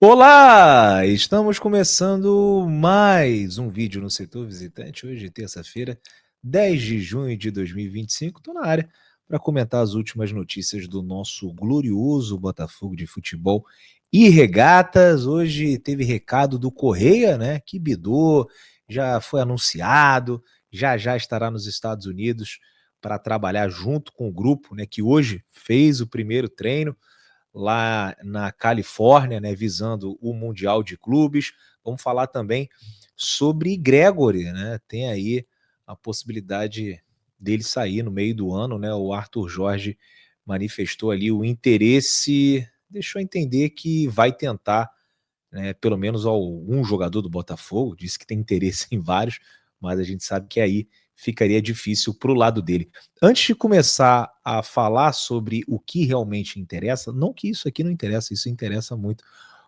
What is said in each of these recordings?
Olá! Estamos começando mais um vídeo no Setor Visitante. Hoje, terça-feira, 10 de junho de 2025. Estou na área para comentar as últimas notícias do nosso glorioso Botafogo de futebol e regatas. Hoje teve recado do Correia, né? Que bidou, já foi anunciado, já estará nos Estados Unidos para trabalhar junto com o grupo, né? Que hoje fez o primeiro treino lá na Califórnia, né, visando o Mundial de Clubes. Vamos falar também sobre Gregory, né? Tem aí a possibilidade dele sair no meio do ano, né? O Arthur Jorge manifestou ali o interesse, deixou entender que vai tentar, né, pelo menos algum jogador do Botafogo, disse que tem interesse em vários, mas a gente sabe que aí ficaria difícil para o lado dele. Antes de começar a falar sobre o que realmente interessa, não que isso aqui não interessa, isso interessa muito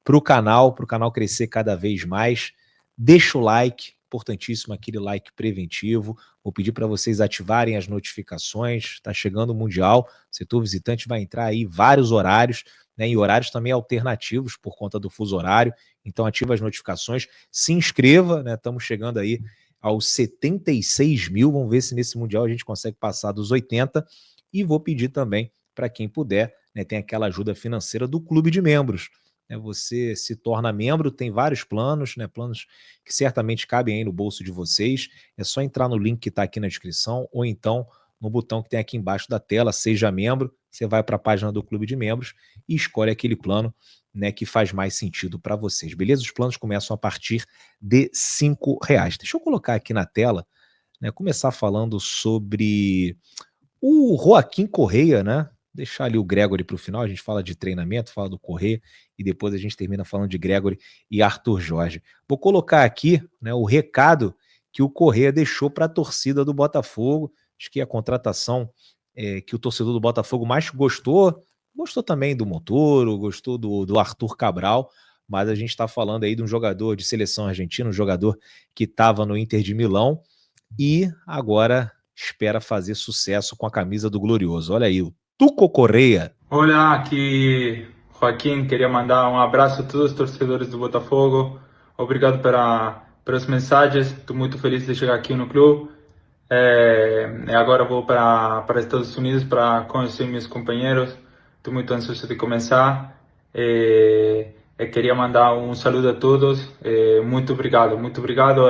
para o canal crescer cada vez mais. Deixa o like, importantíssimo aquele like preventivo. Vou pedir para vocês ativarem as notificações. Está chegando o Mundial, o setor visitante vai entrar aí vários horários, né, e horários também alternativos por conta do fuso horário. Então ativa as notificações, se inscreva, né? Estamos chegando aí aos 76 mil. Vamos ver se nesse Mundial a gente consegue passar dos 80. E vou pedir também para quem puder, né, tem aquela ajuda financeira do clube de membros. Né, você se torna membro, tem vários planos, né, planos que certamente cabem aí no bolso de vocês. É só entrar no link que está aqui na descrição ou então no botão que tem aqui embaixo da tela, seja membro. Você vai para a página do clube de membros e escolhe aquele plano, né, que faz mais sentido para vocês, beleza? Os planos começam a partir de R$ 5. Deixa eu colocar aqui na tela, né, começar falando sobre o Joaquim Correia, né? Deixar ali o Gregory para o final, a gente fala de treinamento, fala do Correia e depois a gente termina falando de Gregory e Arthur Jorge. Vou colocar aqui, né, o recado que o Correia deixou para a torcida do Botafogo. Acho que a contratação que o torcedor do Botafogo mais gostou também do Montoro, gostou do Arthur Cabral, mas a gente está falando aí de um jogador de seleção argentina, um jogador que estava no Inter de Milão e agora espera fazer sucesso com a camisa do Glorioso. Olha aí, o Tuco Correia. Olá, aqui Joaquim. Queria mandar um abraço a todos os torcedores do Botafogo. Obrigado pelas mensagens. Estou muito feliz de chegar aqui no clube. Agora vou para Estados Unidos para conhecer meus companheiros. Estou muito ansioso de começar. Queria mandar um saludo a todos. Muito obrigado, muito obrigado.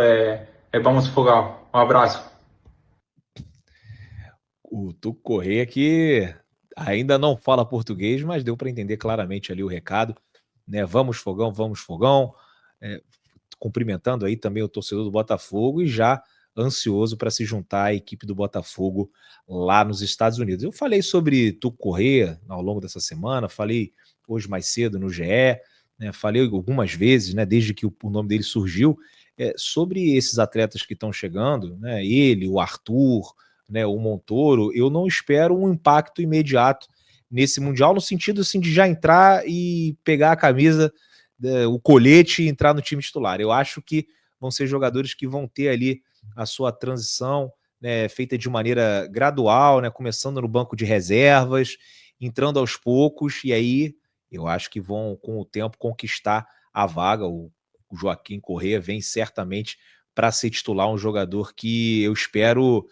Vamos fogar. Um abraço. O Tuco Correia que ainda não fala português, mas deu para entender claramente ali o recado, né? Vamos fogão, é, cumprimentando aí também o torcedor do Botafogo e já ansioso para se juntar à equipe do Botafogo lá nos Estados Unidos. Eu falei sobre Tuco Correia ao longo dessa semana, falei hoje mais cedo no GE, né, falei algumas vezes, né, desde que o nome dele surgiu, sobre esses atletas que estão chegando, né, ele, o Arthur, né, o Montoro. Eu não espero um impacto imediato nesse Mundial, no sentido assim, de já entrar e pegar a camisa, o colete e entrar no time titular. Eu acho que vão ser jogadores que vão ter ali a sua transição, né, feita de maneira gradual, né, começando no banco de reservas, entrando aos poucos, e aí eu acho que vão, com o tempo, conquistar a vaga. O Joaquim Correa vem certamente para ser titular, um jogador que eu espero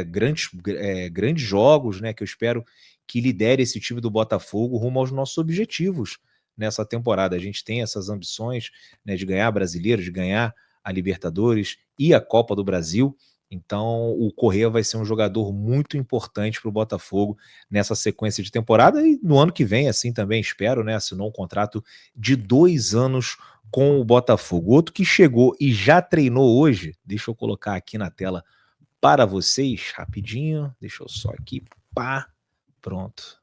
grandes jogos, né, que eu espero que lidere esse time do Botafogo rumo aos nossos objetivos nessa temporada. A gente tem essas ambições, né, de ganhar brasileiro, de ganhar a Libertadores e a Copa do Brasil. Então o Correa vai ser um jogador muito importante para o Botafogo nessa sequência de temporada e no ano que vem, assim também espero, né? Assinou um contrato de 2 anos com o Botafogo. Outro que chegou e já treinou hoje, deixa eu colocar aqui na tela para vocês, rapidinho, deixa eu só aqui, pá, pronto.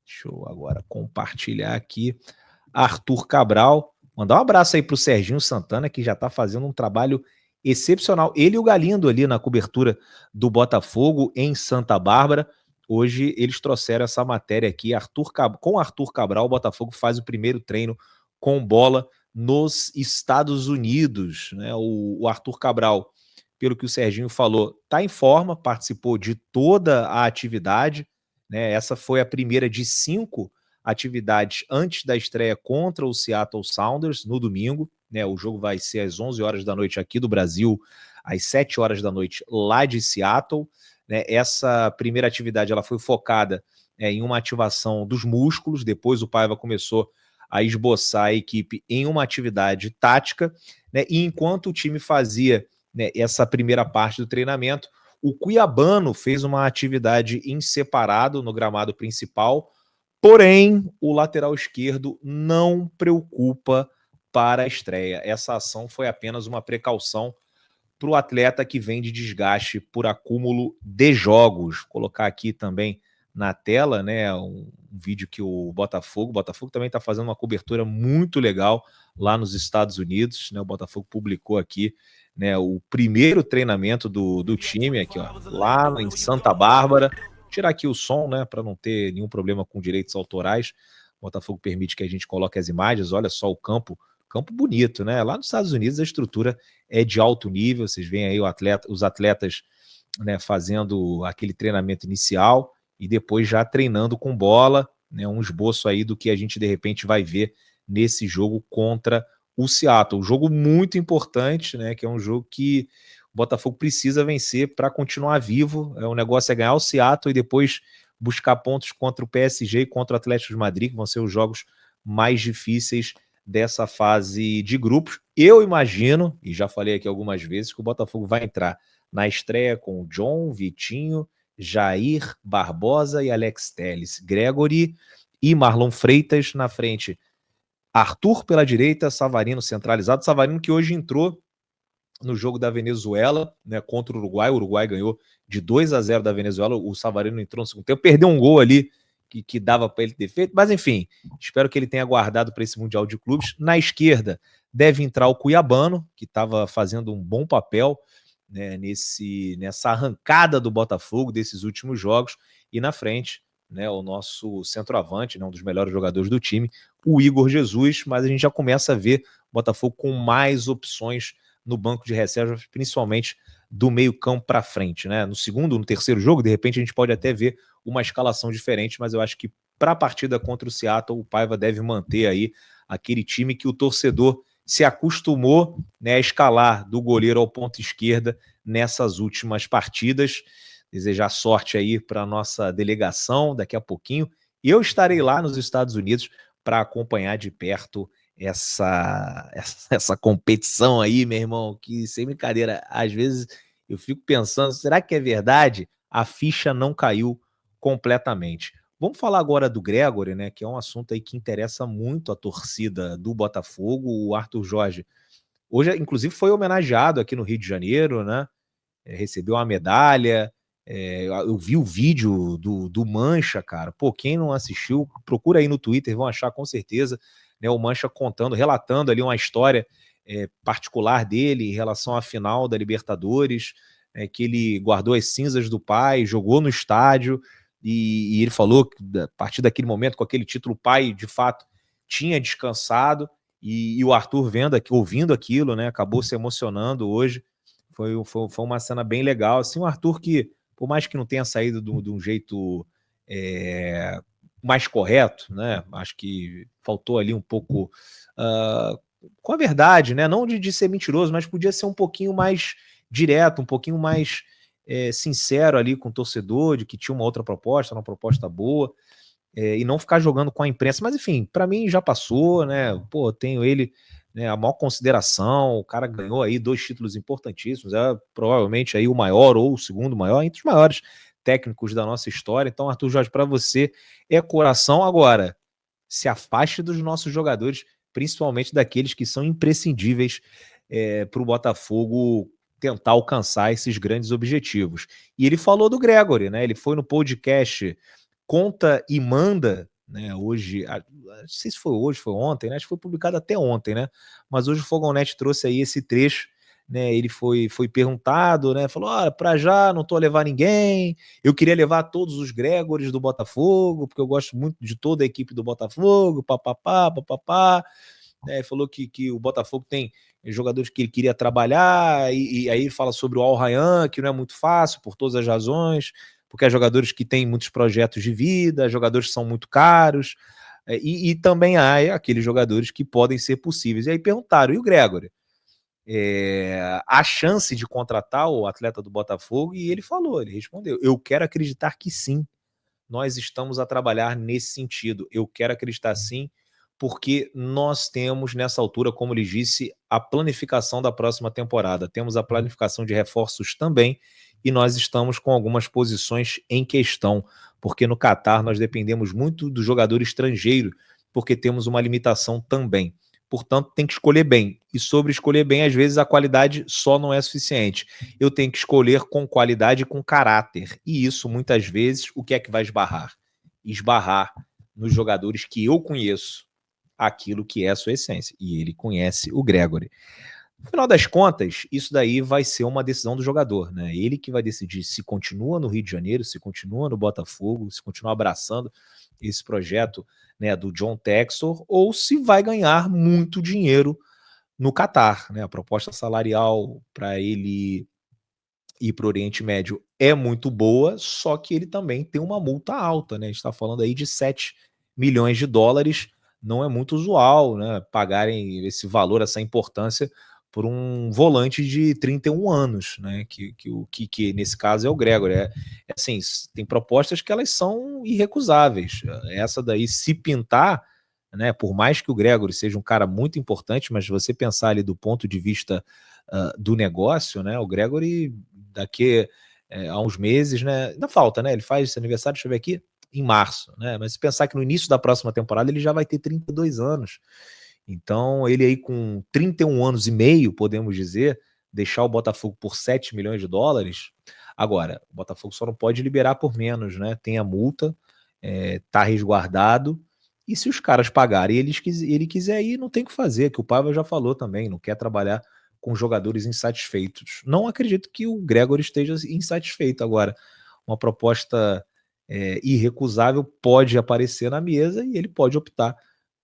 Deixa eu agora compartilhar aqui. Arthur Cabral, mandar um abraço aí para o Serginho Santana, que já está fazendo um trabalho excepcional. Ele e o Galindo ali na cobertura do Botafogo em Santa Bárbara. Hoje eles trouxeram essa matéria aqui. Com Arthur Cabral, o Botafogo faz o primeiro treino com bola nos Estados Unidos. Né? O Arthur Cabral, pelo que o Serginho falou, está em forma, participou de toda a atividade. Né? Essa foi a primeira de 5 atividades antes da estreia contra o Seattle Sounders no domingo, né? O jogo vai ser às 11 horas da noite aqui do Brasil, às 7 horas da noite lá de Seattle, né? Essa primeira atividade ela foi focada em uma ativação dos músculos, depois o Paiva começou a esboçar a equipe em uma atividade tática, né? E enquanto o time fazia, né, essa primeira parte do treinamento, o Cuiabano fez uma atividade em separado no gramado principal, porém o lateral esquerdo não preocupa para a estreia. Essa ação foi apenas uma precaução para o atleta que vem de desgaste por acúmulo de jogos. Vou colocar aqui também na tela, né, um vídeo que o Botafogo também está fazendo uma cobertura muito legal lá nos Estados Unidos, né, o Botafogo publicou aqui, né, o primeiro treinamento do time aqui, ó, lá em Santa Bárbara. Vou tirar aqui o som, né, para não ter nenhum problema com direitos autorais. O Botafogo permite que a gente coloque as imagens. Olha só o campo bonito, né? Lá nos Estados Unidos a estrutura é de alto nível, vocês veem aí os atletas, né, fazendo aquele treinamento inicial e depois já treinando com bola, né, um esboço aí do que a gente de repente vai ver nesse jogo contra o Seattle. Um jogo muito importante, né, que é um jogo que o Botafogo precisa vencer para continuar vivo. O negócio é ganhar o Seattle e depois buscar pontos contra o PSG e contra o Atlético de Madrid, que vão ser os jogos mais difíceis dessa fase de grupos. Eu imagino, e já falei aqui algumas vezes, que o Botafogo vai entrar na estreia com o John, Vitinho, Jair, Barbosa e Alex Telles, Gregory e Marlon Freitas na frente. Arthur pela direita, Savarino centralizado. Savarino que hoje entrou no jogo da Venezuela, né, contra o Uruguai ganhou de 2-0 da Venezuela, o Savarino entrou no segundo tempo, perdeu um gol ali que dava para ele ter feito, mas enfim, espero que ele tenha guardado para esse Mundial de Clubes. Na esquerda deve entrar o Cuiabano, que estava fazendo um bom papel, né, nessa arrancada do Botafogo desses últimos jogos, e na frente, né, o nosso centroavante, né, um dos melhores jogadores do time, o Igor Jesus, mas a gente já começa a ver o Botafogo com mais opções no banco de reservas, principalmente do meio campo para frente, né? No segundo, no terceiro jogo, de repente a gente pode até ver uma escalação diferente, mas eu acho que para a partida contra o Seattle, o Paiva deve manter aí aquele time que o torcedor se acostumou, né, a escalar do goleiro ao ponto esquerda nessas últimas partidas. Desejar sorte aí para a nossa delegação daqui a pouquinho. Eu estarei lá nos Estados Unidos para acompanhar de perto essa competição aí, meu irmão, que sem brincadeira, às vezes eu fico pensando, será que é verdade? A ficha não caiu completamente. Vamos falar agora do Gregory, né, que é um assunto aí que interessa muito a torcida do Botafogo. O Arthur Jorge hoje, inclusive, foi homenageado aqui no Rio de Janeiro, né? Recebeu uma medalha. Eu vi o vídeo do Mancha, cara. Pô, quem não assistiu, procura aí no Twitter, vão achar com certeza, né, o Mancha relatando ali uma história particular dele em relação à final da Libertadores, que ele guardou as cinzas do pai, jogou no estádio, e ele falou que a partir daquele momento, com aquele título, o pai, de fato, tinha descansado, e o Arthur ouvindo aquilo, né, acabou se emocionando hoje. Foi uma cena bem legal. Assim, o Arthur que, por mais que não tenha saído de um jeito mais correto, né? Acho que faltou ali um pouco com a verdade, né? Não de ser mentiroso, mas podia ser um pouquinho mais direto, um pouquinho mais sincero ali com o torcedor, de que tinha uma outra proposta, uma proposta boa, e não ficar jogando com a imprensa. Mas enfim, para mim já passou, né? Pô, tenho ele, né, a maior consideração. O cara ganhou aí 2 títulos importantíssimos, provavelmente aí o maior ou o segundo maior, entre os maiores técnicos da nossa história. Então, Arthur Jorge, para você é coração. Agora, se afaste dos nossos jogadores, principalmente daqueles que são imprescindíveis para o Botafogo tentar alcançar esses grandes objetivos. E ele falou do Gregory, né? Ele foi no podcast Conta e Manda, né? Hoje, não sei se foi hoje, foi ontem, né? Acho que foi publicado até ontem, né? Mas hoje o Fogonete trouxe aí esse trecho, né? Ele foi perguntado, né? Falou: olha, para já não tô a levar ninguém, eu queria levar todos os Gregorys do Botafogo, porque eu gosto muito de toda a equipe do Botafogo, papapá, papapá. Falou que o Botafogo tem jogadores que ele queria trabalhar, e aí fala sobre o Al Rayyan, que não é muito fácil por todas as razões, porque há jogadores que têm muitos projetos de vida, jogadores que são muito caros. E também há aqueles jogadores que podem ser possíveis. E aí perguntaram, e o Gregory? A chance de contratar o atleta do Botafogo, e ele respondeu, eu quero acreditar que sim, nós estamos a trabalhar nesse sentido, eu quero acreditar sim, porque nós temos nessa altura, como ele disse, a planificação da próxima temporada, temos a planificação de reforços também, e nós estamos com algumas posições em questão, porque no Catar nós dependemos muito do jogador estrangeiro, porque temos uma limitação também. Portanto, tem que escolher bem. E sobre escolher bem, às vezes a qualidade só não é suficiente. Eu tenho que escolher com qualidade e com caráter. E isso, muitas vezes, o que é que vai esbarrar? Esbarrar nos jogadores que eu conheço, aquilo que é a sua essência. E ele conhece o Gregory. No final das contas, isso daí vai ser uma decisão do jogador, né? Ele que vai decidir se continua no Rio de Janeiro, se continua no Botafogo, se continua abraçando esse projeto, né, do John Textor, ou se vai ganhar muito dinheiro no Catar, né? A proposta salarial para ele ir para o Oriente Médio é muito boa, só que ele também tem uma multa alta, né? A gente está falando aí de 7 milhões de dólares, não é muito usual, né? Pagarem esse valor, essa importância por um volante de 31 anos, né? Que nesse caso é o Gregor. Assim, tem propostas que elas são irrecusáveis. Essa daí, se pintar, né? Por mais que o Gregor seja um cara muito importante, mas se você pensar ali do ponto de vista do negócio, né? O Gregory daqui a uns meses, né? Ainda falta, né? Ele faz esse aniversário, deixa eu ver aqui, em março, né? Mas se pensar que no início da próxima temporada ele já vai ter 32 anos. Então, ele aí com 31 anos e meio, podemos dizer, deixar o Botafogo por 7 milhões de dólares. Agora, o Botafogo só não pode liberar por menos, né? Tem a multa, tá resguardado. E se os caras pagarem e ele quiser ir, não tem o que fazer, que o Paiva já falou também, não quer trabalhar com jogadores insatisfeitos. Não acredito que o Gregor esteja insatisfeito. Agora, uma proposta irrecusável pode aparecer na mesa e ele pode optar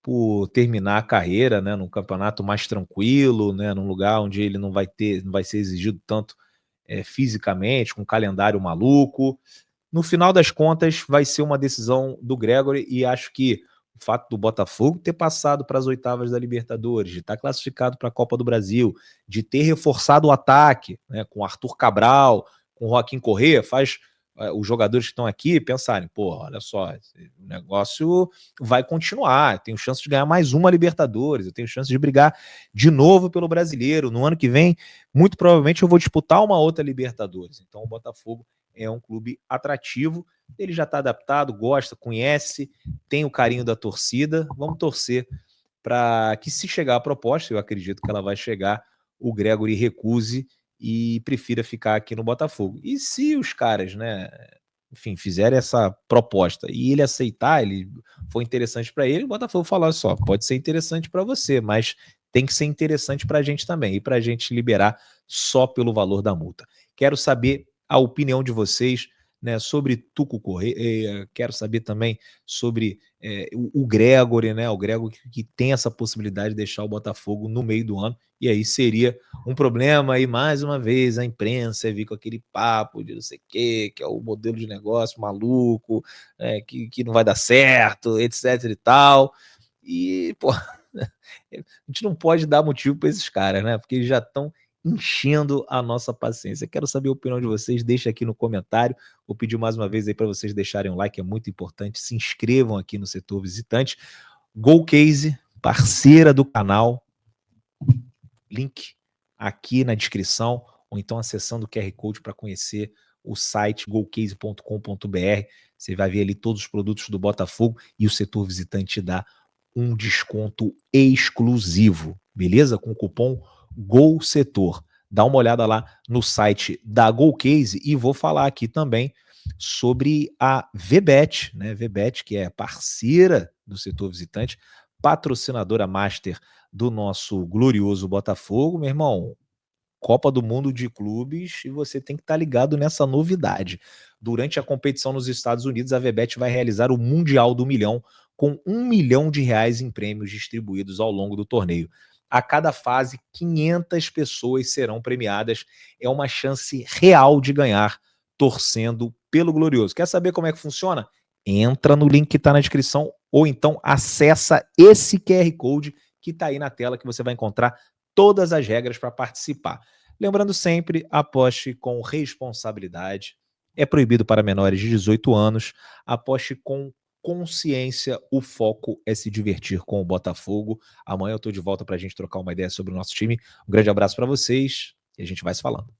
por terminar a carreira, né, num campeonato mais tranquilo, né, num lugar onde ele não vai ser exigido tanto fisicamente, com um calendário maluco. No final das contas, vai ser uma decisão do Gregory e acho que o fato do Botafogo ter passado para as oitavas da Libertadores, de estar classificado para a Copa do Brasil, de ter reforçado o ataque, né, com Arthur Cabral, com Joaquim Corrêa, faz os jogadores que estão aqui pensarem, pô, olha só, o negócio vai continuar, eu tenho chance de ganhar mais uma Libertadores, eu tenho chance de brigar de novo pelo Brasileiro, no ano que vem, muito provavelmente eu vou disputar uma outra Libertadores. Então o Botafogo é um clube atrativo, ele já está adaptado, gosta, conhece, tem o carinho da torcida. Vamos torcer para que, se chegar a proposta, eu acredito que ela vai chegar, o Gregory recuse e prefira ficar aqui no Botafogo. E se os caras, né, enfim, fizerem essa proposta e ele aceitar, ele for interessante para ele, o Botafogo falar só, pode ser interessante para você, mas tem que ser interessante para a gente também, e para a gente liberar só pelo valor da multa. Quero saber a opinião de vocês, né, sobre Tuco Correia, quero saber também sobre o Gregory, né, o Gregory que tem essa possibilidade de deixar o Botafogo no meio do ano, e aí seria um problema aí, mais uma vez, a imprensa vir com aquele papo de não sei o quê, que é o modelo de negócio maluco, que não vai dar certo, etc e tal, e, pô, a gente não pode dar motivo para esses caras, né, porque eles já estão enchendo a nossa paciência. Quero saber a opinião de vocês, deixa aqui no comentário. Vou pedir mais uma vez aí para vocês deixarem um like, é muito importante. Se inscrevam aqui no Setor Visitante. Golcase, parceira do canal. Link aqui na descrição, ou então acessando o QR Code para conhecer o site golcase.com.br. Você vai ver ali todos os produtos do Botafogo e o Setor Visitante dá um desconto exclusivo, beleza? Com o cupom GOLSETOR. Dá uma olhada lá no site da Golcase e vou falar aqui também sobre a VBet, né? VBet, que é parceira do Setor Visitante, patrocinadora master do nosso glorioso Botafogo, meu irmão. Copa do Mundo de Clubes e você tem que estar ligado nessa novidade. Durante a competição nos Estados Unidos, a VBet vai realizar o Mundial do Milhão com R$ 1 milhão em prêmios distribuídos ao longo do torneio. A cada fase, 500 pessoas serão premiadas. É uma chance real de ganhar torcendo pelo Glorioso. Quer saber como é que funciona? entra no link que está na descrição ou então acessa esse QR Code que está aí na tela, que você vai encontrar todas as regras para participar. Lembrando sempre, aposte com responsabilidade. É proibido para menores de 18 anos. Aposte com consciência. O foco é se divertir com o Botafogo. Amanhã eu estou de volta para a gente trocar uma ideia sobre o nosso time. Um grande abraço para vocês e a gente vai se falando.